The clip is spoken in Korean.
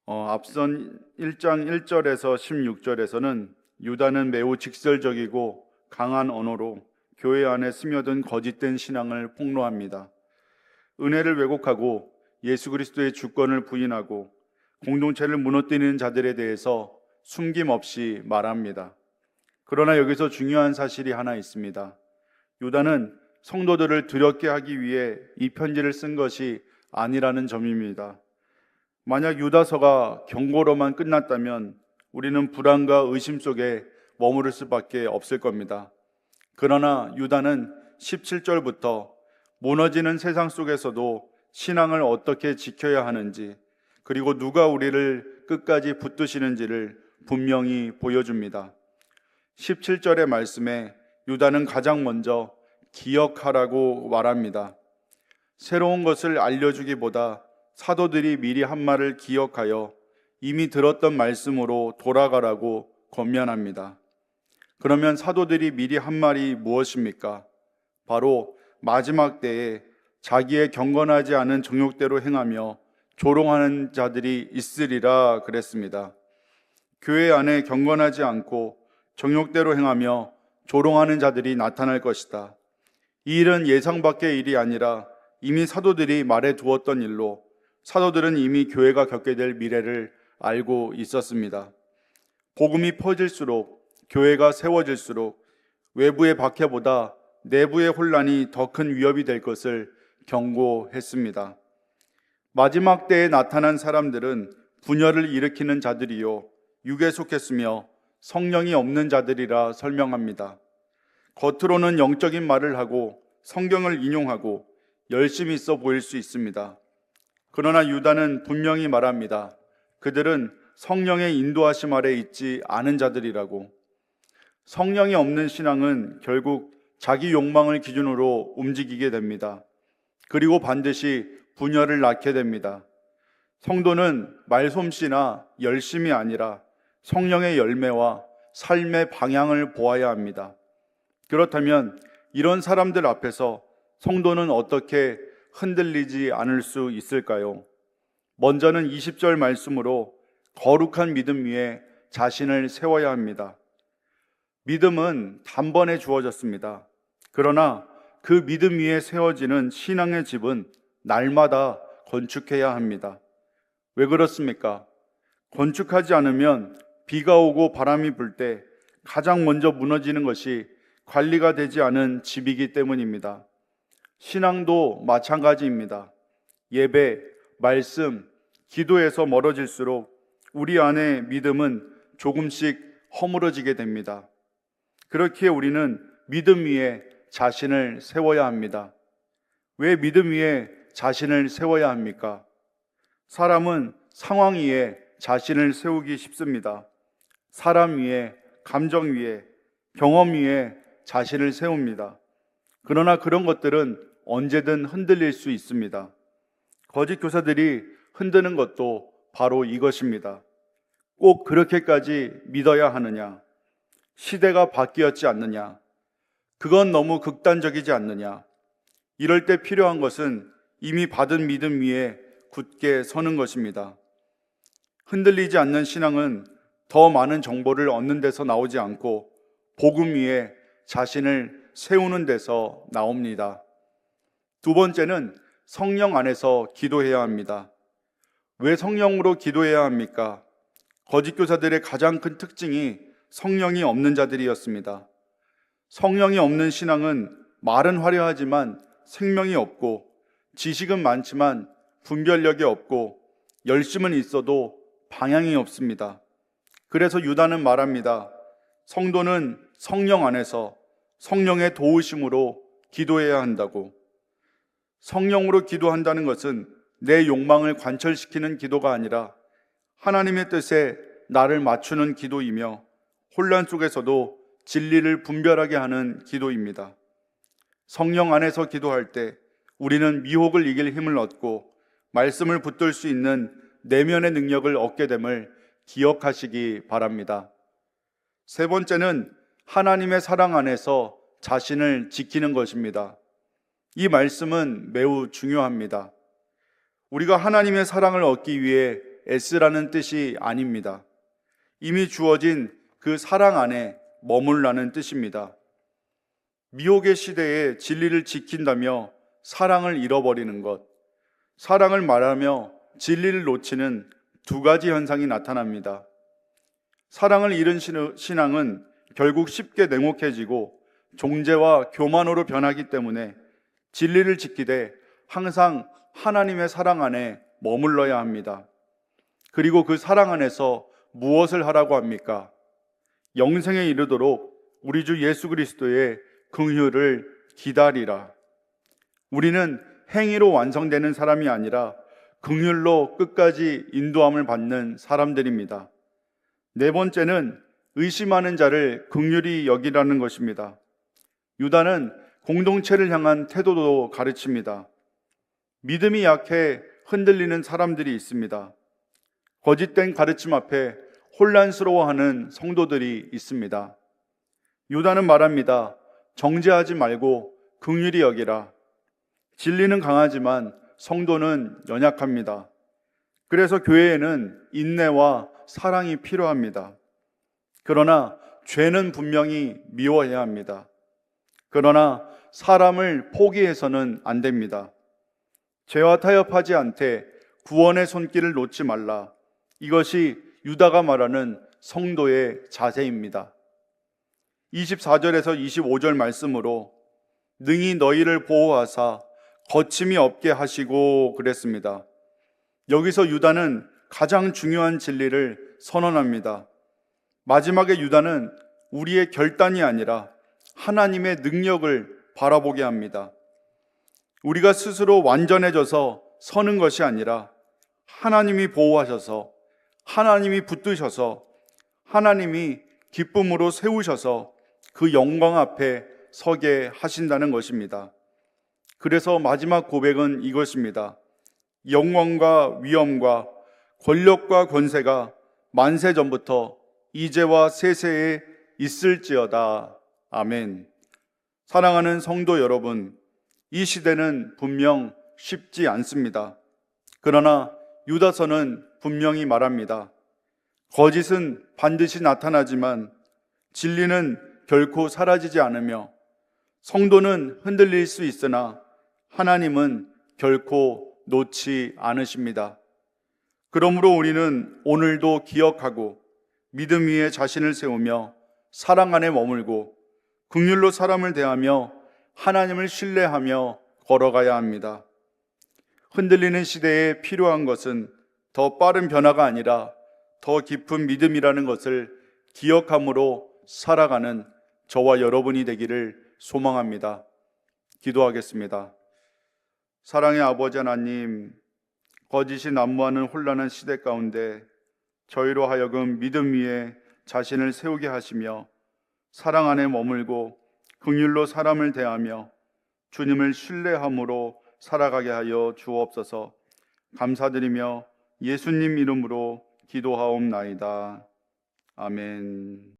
앞선 1장 1절에서 16절에서는 유다는 매우 직설적이고 강한 언어로 교회 안에 스며든 거짓된 신앙을 폭로합니다. 은혜를 왜곡하고 예수 그리스도의 주권을 부인하고 공동체를 무너뜨리는 자들에 대해서 숨김없이 말합니다. 그러나 여기서 중요한 사실이 하나 있습니다. 유다는 성도들을 두렵게 하기 위해 이 편지를 쓴 것이 아니라는 점입니다. 만약 유다서가 경고로만 끝났다면 우리는 불안과 의심 속에 머무를 수밖에 없을 겁니다. 그러나 유다는 17절부터 무너지는 세상 속에서도 신앙을 어떻게 지켜야 하는지, 그리고 누가 우리를 끝까지 붙드시는지를 분명히 보여줍니다. 17절의 말씀에 유다는 가장 먼저 기억하라고 말합니다. 새로운 것을 알려주기보다 사도들이 미리 한 말을 기억하여 이미 들었던 말씀으로 돌아가라고 권면합니다. 그러면 사도들이 미리 한 말이 무엇입니까? 바로 마지막 때에 자기의 경건하지 않은 정욕대로 행하며 조롱하는 자들이 있으리라 그랬습니다. 교회 안에 경건하지 않고 정욕대로 행하며 조롱하는 자들이 나타날 것이다. 이 일은 예상 밖의 일이 아니라 이미 사도들이 말해 두었던 일로 사도들은 이미 교회가 겪게 될 미래를 알고 있었습니다. 복음이 퍼질수록, 교회가 세워질수록 외부의 박해보다 내부의 혼란이 더 큰 위협이 될 것을 경고했습니다. 마지막 때에 나타난 사람들은 분열을 일으키는 자들이요 육에 속했으며 성령이 없는 자들이라 설명합니다. 겉으로는 영적인 말을 하고 성경을 인용하고 열심히 있어 보일 수 있습니다. 그러나 유다는 분명히 말합니다. 그들은 성령의 인도하심 아래 있지 않은 자들이라고. 성령이 없는 신앙은 결국 자기 욕망을 기준으로 움직이게 됩니다. 그리고 반드시 분열을 낳게 됩니다. 성도는 말솜씨나 열심이 아니라 성령의 열매와 삶의 방향을 보아야 합니다. 그렇다면 이런 사람들 앞에서 성도는 어떻게 흔들리지 않을 수 있을까요? 먼저는 20절 말씀으로 거룩한 믿음 위에 자신을 세워야 합니다. 믿음은 단번에 주어졌습니다. 그러나 그 믿음 위에 세워지는 신앙의 집은 날마다 건축해야 합니다. 왜 그렇습니까? 건축하지 않으면 비가 오고 바람이 불 때 가장 먼저 무너지는 것이 관리가 되지 않은 집이기 때문입니다. 신앙도 마찬가지입니다. 예배, 말씀, 기도에서 멀어질수록 우리 안의 믿음은 조금씩 허물어지게 됩니다. 그렇기에 우리는 믿음 위에 자신을 세워야 합니다. 왜 믿음 위에 자신을 세워야 합니까? 사람은 상황 위에 자신을 세우기 쉽습니다. 사람 위에, 감정 위에, 경험 위에 자신을 세웁니다. 그러나 그런 것들은 언제든 흔들릴 수 있습니다. 거짓 교사들이 흔드는 것도 바로 이것입니다. 꼭 그렇게까지 믿어야 하느냐? 시대가 바뀌었지 않느냐? 그건 너무 극단적이지 않느냐? 이럴 때 필요한 것은 이미 받은 믿음 위에 굳게 서는 것입니다. 흔들리지 않는 신앙은 더 많은 정보를 얻는 데서 나오지 않고 복음 위에 자신을 세우는 데서 나옵니다. 두 번째는 성령 안에서 기도해야 합니다. 왜 성령으로 기도해야 합니까? 거짓 교사들의 가장 큰 특징이 성령이 없는 자들이었습니다. 성령이 없는 신앙은 말은 화려하지만 생명이 없고, 지식은 많지만 분별력이 없고, 열심은 있어도 방향이 없습니다. 그래서 유다는 말합니다. 성도는 성령 안에서 성령의 도우심으로 기도해야 한다고. 성령으로 기도한다는 것은 내 욕망을 관철시키는 기도가 아니라 하나님의 뜻에 나를 맞추는 기도이며 혼란 속에서도 진리를 분별하게 하는 기도입니다. 성령 안에서 기도할 때 우리는 미혹을 이길 힘을 얻고 말씀을 붙들 수 있는 내면의 능력을 얻게 됨을 기억하시기 바랍니다. 세 번째는 하나님의 사랑 안에서 자신을 지키는 것입니다. 이 말씀은 매우 중요합니다. 우리가 하나님의 사랑을 얻기 위해 애쓰라는 뜻이 아닙니다. 이미 주어진 그 사랑 안에 머물라는 뜻입니다. 미혹의 시대에 진리를 지킨다며 사랑을 잃어버리는 것, 사랑을 말하며 진리를 놓치는 두 가지 현상이 나타납니다. 사랑을 잃은 신앙은 결국 쉽게 냉혹해지고 종죄와 교만으로 변하기 때문에 진리를 지키되 항상 하나님의 사랑 안에 머물러야 합니다. 그리고 그 사랑 안에서 무엇을 하라고 합니까? 영생에 이르도록 우리 주 예수 그리스도의 긍휼을 기다리라. 우리는 행위로 완성되는 사람이 아니라 긍휼로 끝까지 인도함을 받는 사람들입니다. 네 번째는 의심하는 자를 긍휼히 여기라는 것입니다. 유다는 공동체를 향한 태도도 가르칩니다. 믿음이 약해 흔들리는 사람들이 있습니다. 거짓된 가르침 앞에 혼란스러워하는 성도들이 있습니다. 유다는 말합니다. 정죄하지 말고 긍휼히 여기라. 진리는 강하지만 성도는 연약합니다. 그래서 교회에는 인내와 사랑이 필요합니다. 그러나 죄는 분명히 미워해야 합니다. 그러나 사람을 포기해서는 안 됩니다. 죄와 타협하지 않되 구원의 손길을 놓지 말라. 이것이 유다가 말하는 성도의 자세입니다. 24절에서 25절 말씀으로 능히 너희를 보호하사 거침이 없게 하시고 그랬습니다. 여기서 유다는 가장 중요한 진리를 선언합니다. 마지막에 유다는 우리의 결단이 아니라 하나님의 능력을 바라보게 합니다. 우리가 스스로 완전해져서 서는 것이 아니라 하나님이 보호하셔서, 하나님이 붙드셔서, 하나님이 기쁨으로 세우셔서 그 영광 앞에 서게 하신다는 것입니다. 그래서 마지막 고백은 이것입니다. 영광과 위엄과 권력과 권세가 만세 전부터 이제와 세세에 있을지어다. 아멘. 사랑하는 성도 여러분, 이 시대는 분명 쉽지 않습니다. 그러나 유다서는 분명히 말합니다. 거짓은 반드시 나타나지만 진리는 결코 사라지지 않으며 성도는 흔들릴 수 있으나 하나님은 결코 놓지 않으십니다. 그러므로 우리는 오늘도 기억하고 믿음 위에 자신을 세우며 사랑 안에 머물고 긍휼로 사람을 대하며 하나님을 신뢰하며 걸어가야 합니다. 흔들리는 시대에 필요한 것은 더 빠른 변화가 아니라 더 깊은 믿음이라는 것을 기억함으로 살아가는 저와 여러분이 되기를 소망합니다. 기도하겠습니다. 사랑의 아버지 하나님, 거짓이 난무하는 혼란한 시대 가운데 저희로 하여금 믿음 위에 자신을 세우게 하시며 사랑 안에 머물고 긍휼로 사람을 대하며 주님을 신뢰함으로 살아가게 하여 주옵소서. 감사드리며 예수님 이름으로 기도하옵나이다. 아멘.